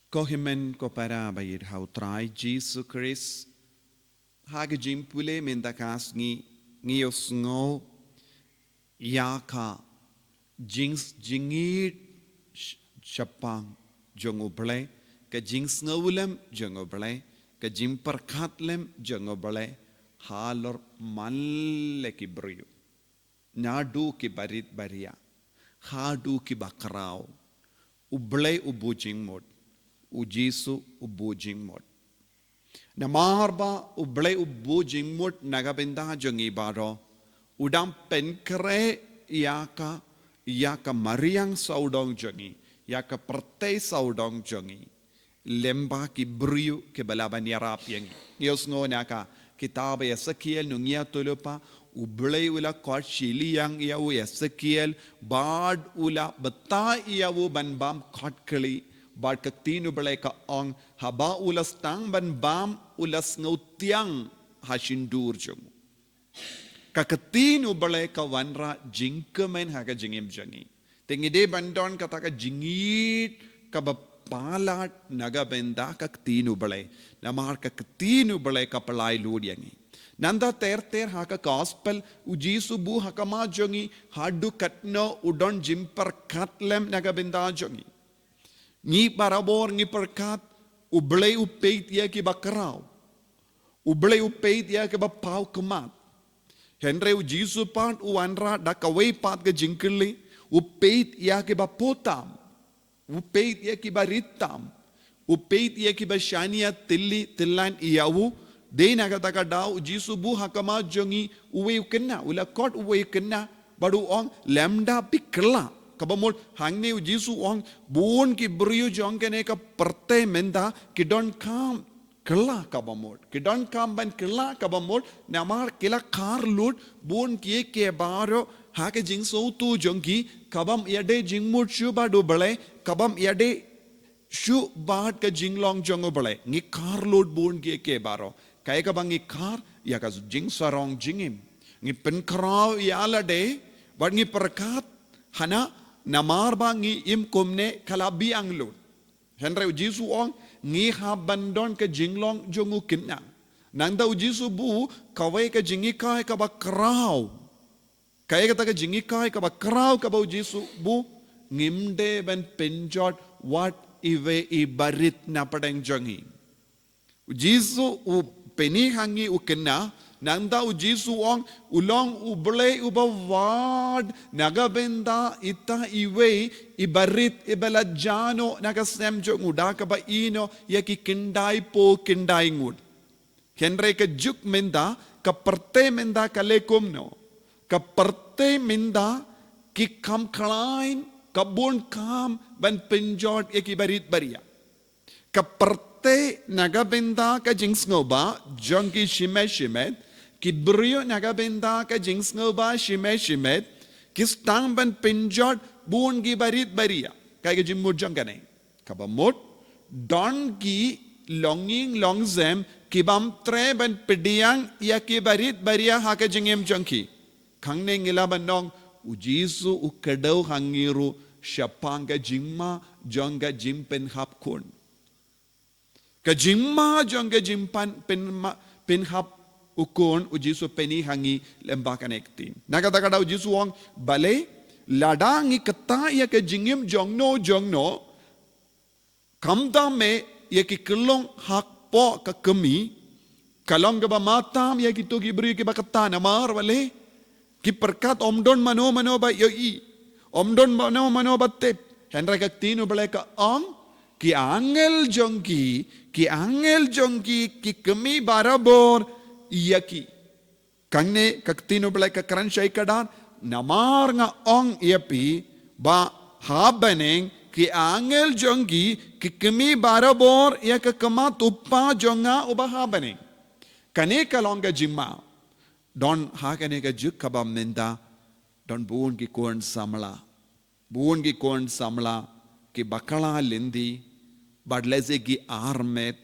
Kohimen ko para bayir hautrai Jesus Christ hage jimpule mendakas ngios ngo yaka jings jingit chapang jongoble ka jings ngawulem jongoble ka jimperkatlem jongoble halor malle ki brio nadu ki barit baria hadu ki bakrao uble ubu jingmod o Jesu ubu jingmod. Na marba uble ubu jingmod nagabenda jongi baro udam penkre yaka mariang saudong jongi yaka pertei saudong jongi lemba ki briu ke balaban yarap yangi. Yos ngo naka kitab Ezekiel nungia tulupa uble ula kot shili yang iau Ezekiel bad ula beta iau banbam kot keli bad kaktinu balay ka ang haba ulas tang ban bam ulas ngautiang hasindur jong kakatinu balay ka wanra jingkemen haga jingim jangi tengide bandon kata ka jingit ka bapalat naga benda kaktinu balay namar kaktinu balay ka palay lodiangi nanda ter haka gospel uji subu hakama jongi hadu katno udon jimper katlem naga benda jongi Ngi parabor ngi perkat ublay upeit ya ki bakarao ublay upeit ya ki bapau kemat henre u jisu pat uanra da kawai pat ke jingkeli upeit ya ki bapotam upeit ya ki baritam upeit ya ki bashania tillan iyawu de naga taka da u jisu bu hakama jongi uwe ukena ula kot uwe ukena baru ong lambda pikla kabamol hangne u Jesu ong buon ki brio jong kene ka perte menda ki don kam kela kabamol ki don kam ban kela kabamol namar kila kar lut buon ki ke baro hake jing so tu jong ki kabam yade jing mut shu ba do bale kabam yade shu bat ka jing long jong bale ngi kar lut buon ki ke baro kai ka bang ngi kar ya ka jing sarong jingim ngi pen kraw yala de bat ngi perkat hana namar ba ngi im komne kalabi anglo henre Jesu ong ngi habandon ke jinglong jongu kinna nanda Jesu bu kawai ke jingi kai ka bakrau kai ka ta jingi kai ka bakrau ka ba Jesu bu ngimde ben penjot what ive I barit na padang jongi Jesu u peni hangi u kinna nanda u Jesu ong ulong uble ubawad nagabenda ita iwe ibarit ibalajano nagasem jong udaka ba ino yaki kindai po kindai ngud henre ka juk menda ka perte menda kalekum no ka perte menda ki kam klein kabun kam ban penjot yaki barit baria ka perte nagabenda ka jings ngoba jongi shimet Kibrio nagabenda ka jings ngoba shimet kistang ban pinjot buon gi barit baria kay ka jimmud jang kanay kabamot don gi longing longzem kibam tre ban pediang ya ki barit baria ha ka jingem jangki kangne ngila banong u Jesu u kadaw hangiru shapanga jingma jonga jimpen hap kun ka jingma jonga jimpan pen hap ukon u Jesu peni hangi lembakan ektin nakata-kata u Jesu wong bale ladangi kata ya ke jingim jongno kamda me ya ki kelong hak po ka kemi kalong ga ba matam ya ki to gi bri ki ba kata namar bale ki perkat omdon mano ba yoi omdon mano ba tep henra ka tinu bale ka ki angel jongki ki kemi barabor Iyaki kangne kaktino belai ka karan syai kadan namar nga ong iapi ba habaneng ki angel jonggi ki kemi barabor ya ka kama tuppa jonga uba habaneng kane kalonga jimma don ha kane ka juk kabam nenda don buon ki kon samla ki bakala lendi badleze ki armet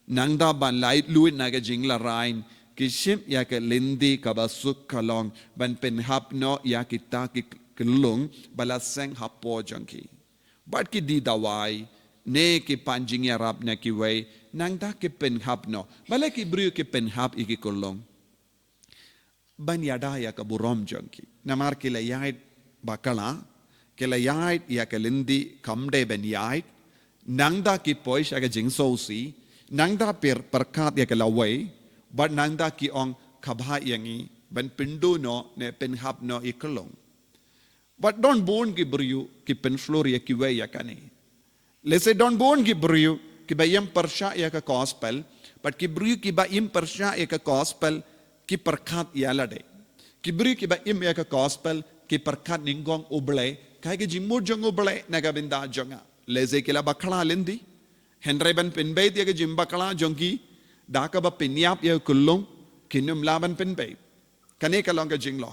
nangda ban lait luit naga jingla rain Kishim ya ke lindi kabasuk kalong ban pen hapno ya kita ki kelung balaseng hapo jangki. Bat ki di dawai ne ki panjing ya rap na ki way nang da ki pen hap no bale ki brio ki pen hap iki kolong ban yada ya ka burom jonki namar ki la yait bakala ki la yait ya ka lindi kamde ben yait nang da ki pois ya ka jing so si nang da perkat ya ka laway but nang da ki ong kabha yangi ban pindu no ne pen hap no ikolong but don't born ki brio ki pen floor ya ki way ya kani let's say don't born ki brio ki bayam persha ya ka gospel but ki brio ki bayam persha ya ka gospel ki perkat ya lade ki brio ki bayam ya ka gospel ki perkat ningong uble kai ki jimur jong uble naga binda jonga let's say kila bakla lendi henry ban pinbait ya ka jim bakla jongi da ka ba pinyap ya kulong kinum laban pinbait kane ka long ka jinglo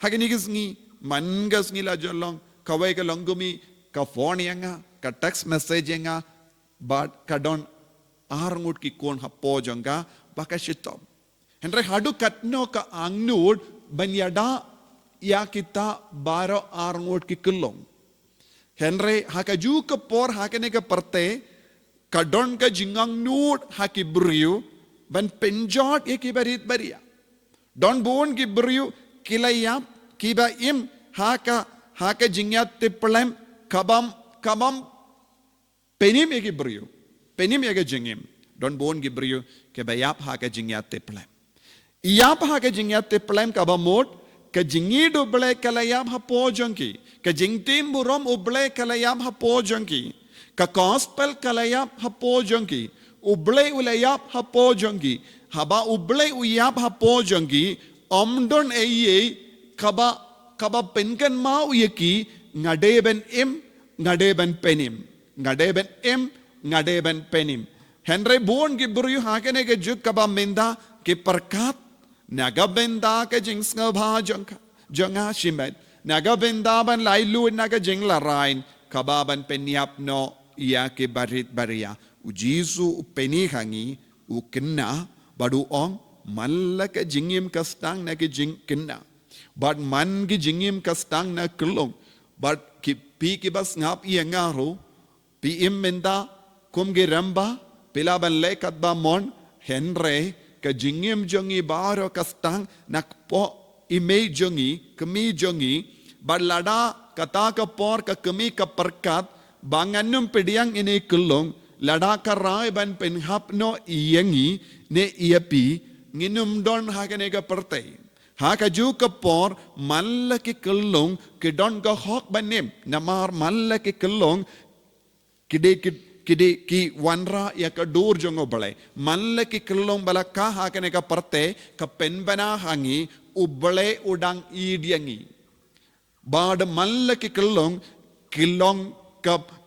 hagini gisngi mangas ngi la jolong kawai ka longumi ka phone yanga ka text message yanga but ka don arngut ki kon hapo jonga baka shitom henry hadu katno ka angnud banyada ya kita baro arngut ki kulong henry hakaju ka por hakane ka parte ka don ka jingang nud haki briu ban penjot ekibarit baria don bon ki briu kilayap kiba im haka jingyat tiplem kabam penim eki brio penim eki jingim don bon ki brio ke bayap haka jingyat tiplem yap haka jingyat tiplem kabamot ke jingi do ble kalayap hapo jonki ke jingtim burom uble kalayap hapo jonki ka gospel kalayap hapo jonki uble ulayap hapo jonki haba uble uyap hapo jonki omdon eye kaba penkan mau yaki ngadeben im ngadeben penim ngadeben im ngadeben penim henry bon ki buru hakane ke juk kaba menda ki perkat naga benda ke jingsnga bha jonga shimet naga benda ban lailu naga jingla rain kaba ban penyap no ya ke barit baria ujisu peni hangi ukenna badu ong mallaka jingim kastang na ke jing kenna but man ki jingim kastang na kulong but ki pi ki bas ngap iengaro pi immenda kum ge ramba pilaban lekat ba mon henre ka jingim jongi baro kastang nakpo ime jongi kemi jongi but lada kata ka por ka kemi ka perkat banganum pediang ini kulong lada ka rai ban penhap no iengi ne iapi nginum don hakane ka pertai haka ju ka por malla ki kulong ki don ka hok banim namar malla ki kulong kide ki wanra ya ka dur jongo bale malla ki kulong bala ka hakane ka parte ka penbana hangi ubale udang idyangi bad malla ki kulong kilong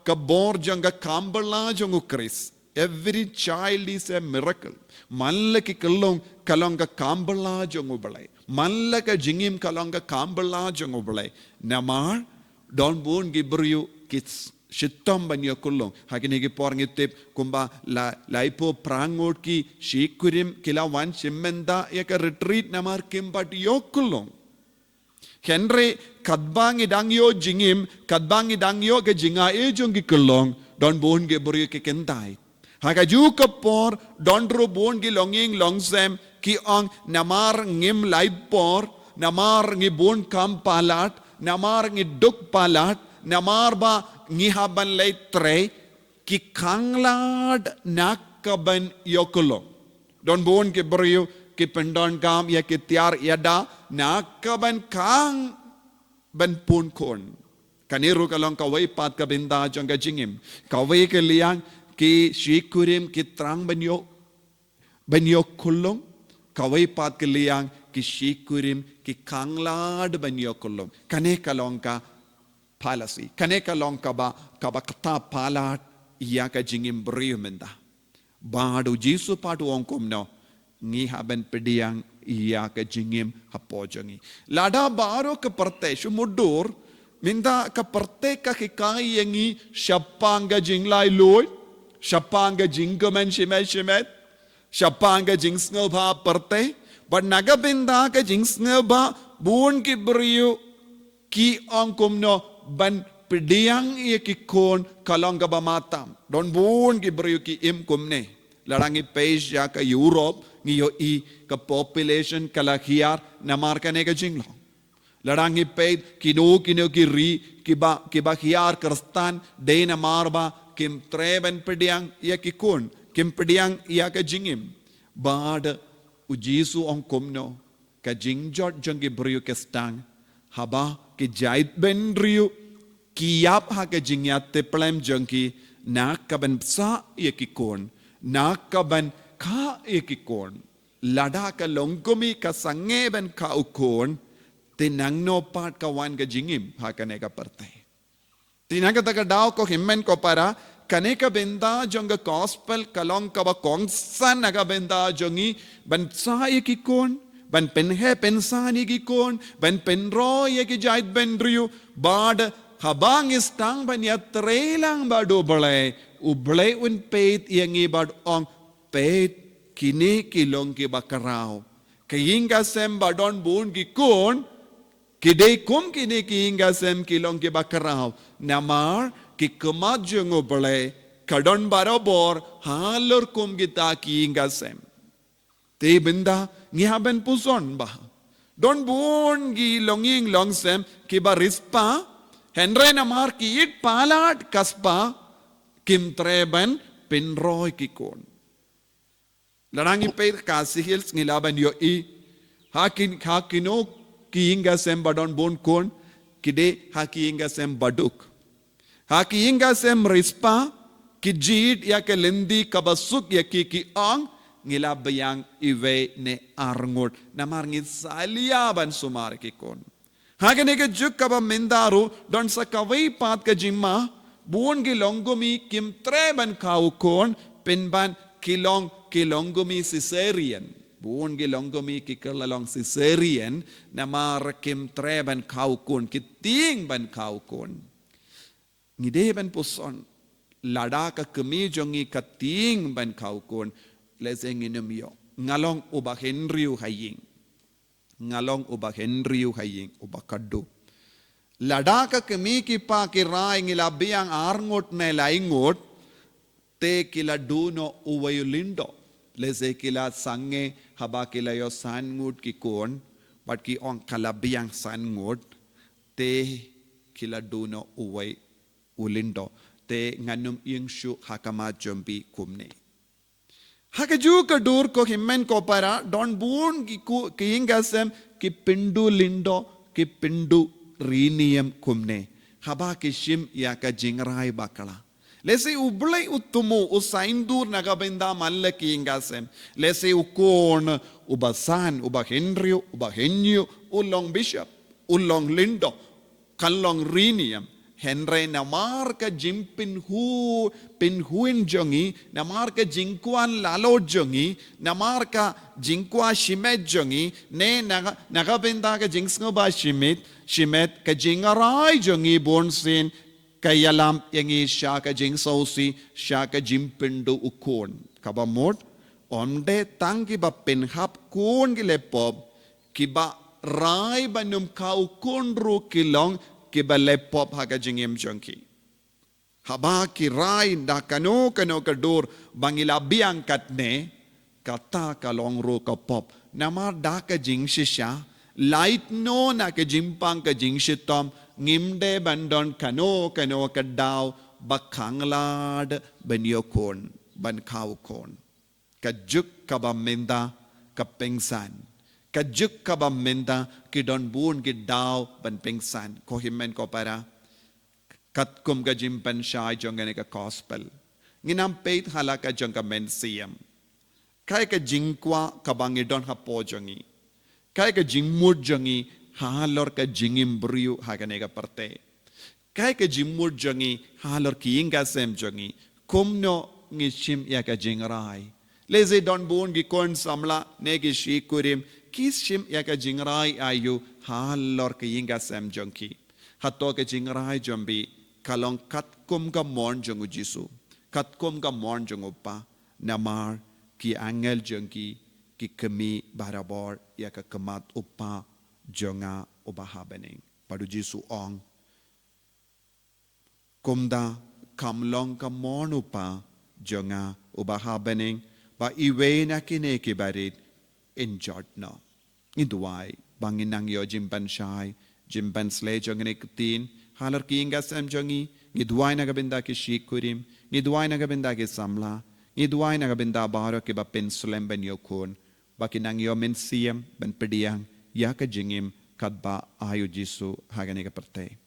ka bor jonga kambala jongo kris every child is a miracle malla ki kulong kalonga kambala jongo bale mallaka jingim kalonga kambala jongo bale namar don bon gibru kits shitom banyo kulong hakini ki porngitip kumba laipo prangot ki shikurim kila wan chimmenda yaka retreat namar kimbat yokulong henry kadbang idangyo jingim kadbang idangyo ke jinga e jongi kulong don bon gibru ki kentai haka ju kapor don ro bon gi longing longsem ki ang namar ngim laipor namar ngi bon kam palat namar ngi duk palat namar ba ngi haban leitre ki kanglad nakaban yokulo don bon ke brio ki pendon kam ya ki tiar yada nakaban kang ban pun kon kaniru kalong kawai pat ka binda jonga jingim kawai ke liang ki shikurim ki trang banyo kulong kawai pat ke liang ki shikurim ki kanglad banyo kulong kane kalong ka policy kane kalong ka ba kata palat iya ka jingim briumenda badu jisu padu ongkom no ngi haben pediang iya ka jingim hapojangi lada baro ka parteshu mudur minda ka parte ka kikai yangi shapanga jinglai loy shapanga jingomen shimet shapanga jingsngo ba parte but nagabinda ka jingsngo ba bun ki brio ki ongkom no ban pediang ia kikon kalong kabamatam. Don bun gibriu ki im kumne. Larangi page ya ka Europe ngiyo i ka population kalakiar namar ka nega jinglong. Larangi page kino kiri kiba hiar kerstan de namar ba kim treben pediang ia kikon kim pediang ia ka jingim. Bad ujisu ong kumno ka jingjot jong gibriu ke stang haba ki jait ben riu kiap ha ka jingyat te plem jongki nak ka ben sa ia kikon nak ka ben ka ia kikon lada ka longkomi ka sange ben ka ukon tinang no pat ka wan ka jingim ha ka ne ka partay tinang ka taka daw ko himmen ko para kaneka benda jong gospel kalong ka ba kongsan naga benda jongi ban sa ia kikon ban penhe pensani kikon ban penro ia ki jait ben riu bad habang istang ban ya trelang bado balai ublai un peit yang ibad ong peit kini kilong ki bakarao kayinga sem badon bun kikon kidei kum kini kayinga sem kilong ki bakarao namar ki kemat jeng ublai kadon barobor halor kum kita kayinga sem te benda ngihaben puson bah don bun gi longing longsem ki barispa Henry namar ki it palat kaspa kim treben pinroy kikon. Larangi pe kasi hills ngilaban yo i hakino kiinga sem badon bon kon kide hakiinga sem baduk. Hakiinga sem rispa kijid ya ke lendi kabasuk ya ki ang ngilabayang iwe ne arngot namar ngit saliaban sumar kikon. Hagane ke juk kaba mendaru don sa kawai pat ka jimma buon ki longomi kim treban kaukon penban kilongomi Caesarean buon ki longomi ki kerlalong Caesarean namar kim treban kaukon kiting ban kaukon ngide ban puson lada ka kemi jongi kating ban kaukon leseng inumyo ngalong uba Henryu haying ngalong uba Henryu haying uba kaddo ladaka kemi ki pa ki rai ngilabiang arngot ne laingot te kila duno uwayulindo lese kila sange haba kila yo sangut ki kon but ki on kalabiang sangut te kila duno uway ulindo te nganum ingshu hakama jombi kumne Hakaju kadur ko himmen ko para don bun ki ingasem ki pindu lindo ki pindu rinium kumne haba ki shim ya ka jingrai bakala lese ublai utumu usaindur nagabenda malle ki ingasem lese ukon ubasan uba Henryu uba Henyu ulong bishop ulong lindo kalong rinium Henry namar ka jim pinhuin jongi namar ka jingkuan lalo jongi namar ka jingkua shimet jongi ne nagabenda ka jingsngo ba shimet ka jingarai jongi bonsin kayalam yangi sha ka jingsausi sha ka jimpindu ukon kabamot onde tangi ba penhap kun gilepop kiba rai banum ka ukon ru kilong kiba lepop haga jingim jongki haba ki rai da kano kadur bangila biang katne kata kalong ro ka pop namar da ka jing shisha light no na ka jimpang ka jing shitom ngimde bandon kano ka daw bakhanglad banyokon ban kaukon kajuk kabamenda kapengsan kajuk kabamenda kidon bun gidaw ban pengsan ko himmen ko para katkum ka jimpan shay jongane ka gospel nginam peit halaka jong ka mensiam kai ka jingkwa kabangidon ha po jongi kai ka jingmur jongi halor ka jingim briu hagane ka parte kai ka jingmur jongi halor ki inga sem jongi kumno ngishim ya ka jingrai leze don bun gi kon samla negi shi kurim kis shim ya ka jingrai ayu halor ka inga sem jonki hato ka jingrai jombi kalong katkum ka mon jongu jisu katkum ka mon jongu pa namar ki angel jonki ki kemi barabor ya ka kemat upa jonga ubahabening padu jisu ong kumda kamlong kamonu pa jonga ubahabening ba iwe na kinekibarit in jodno. Iduay bangin nang yo jimban shay jimban sle jongene kutin halar kiingas am jongi iduay na gabinda ki shikurim iduay na gabinda ki samla iduay na gabinda baro ki ba pensulem ben yokon bakinang yo mensiem ben pediang ya ka jingim kadba ayu jisu hagane ka perte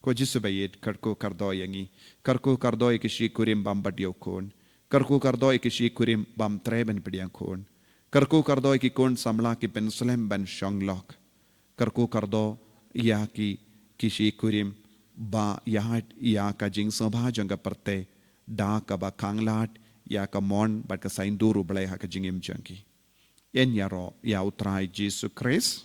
ko jisu bayit karko kardoyangi karko kardoy ki shikurim bambad yokon karko kardoy ki shikurim bam treben pediang kon karko kardoy ki kon samla ki pensulem ben shanglok karko kardo ya ki shikurim ba ya ka jing sabha janga perte da ka ba kanglat ya ka mon bat ka sainduru blai ha ka jingim jangi en yaro ya utrai Jesus Christ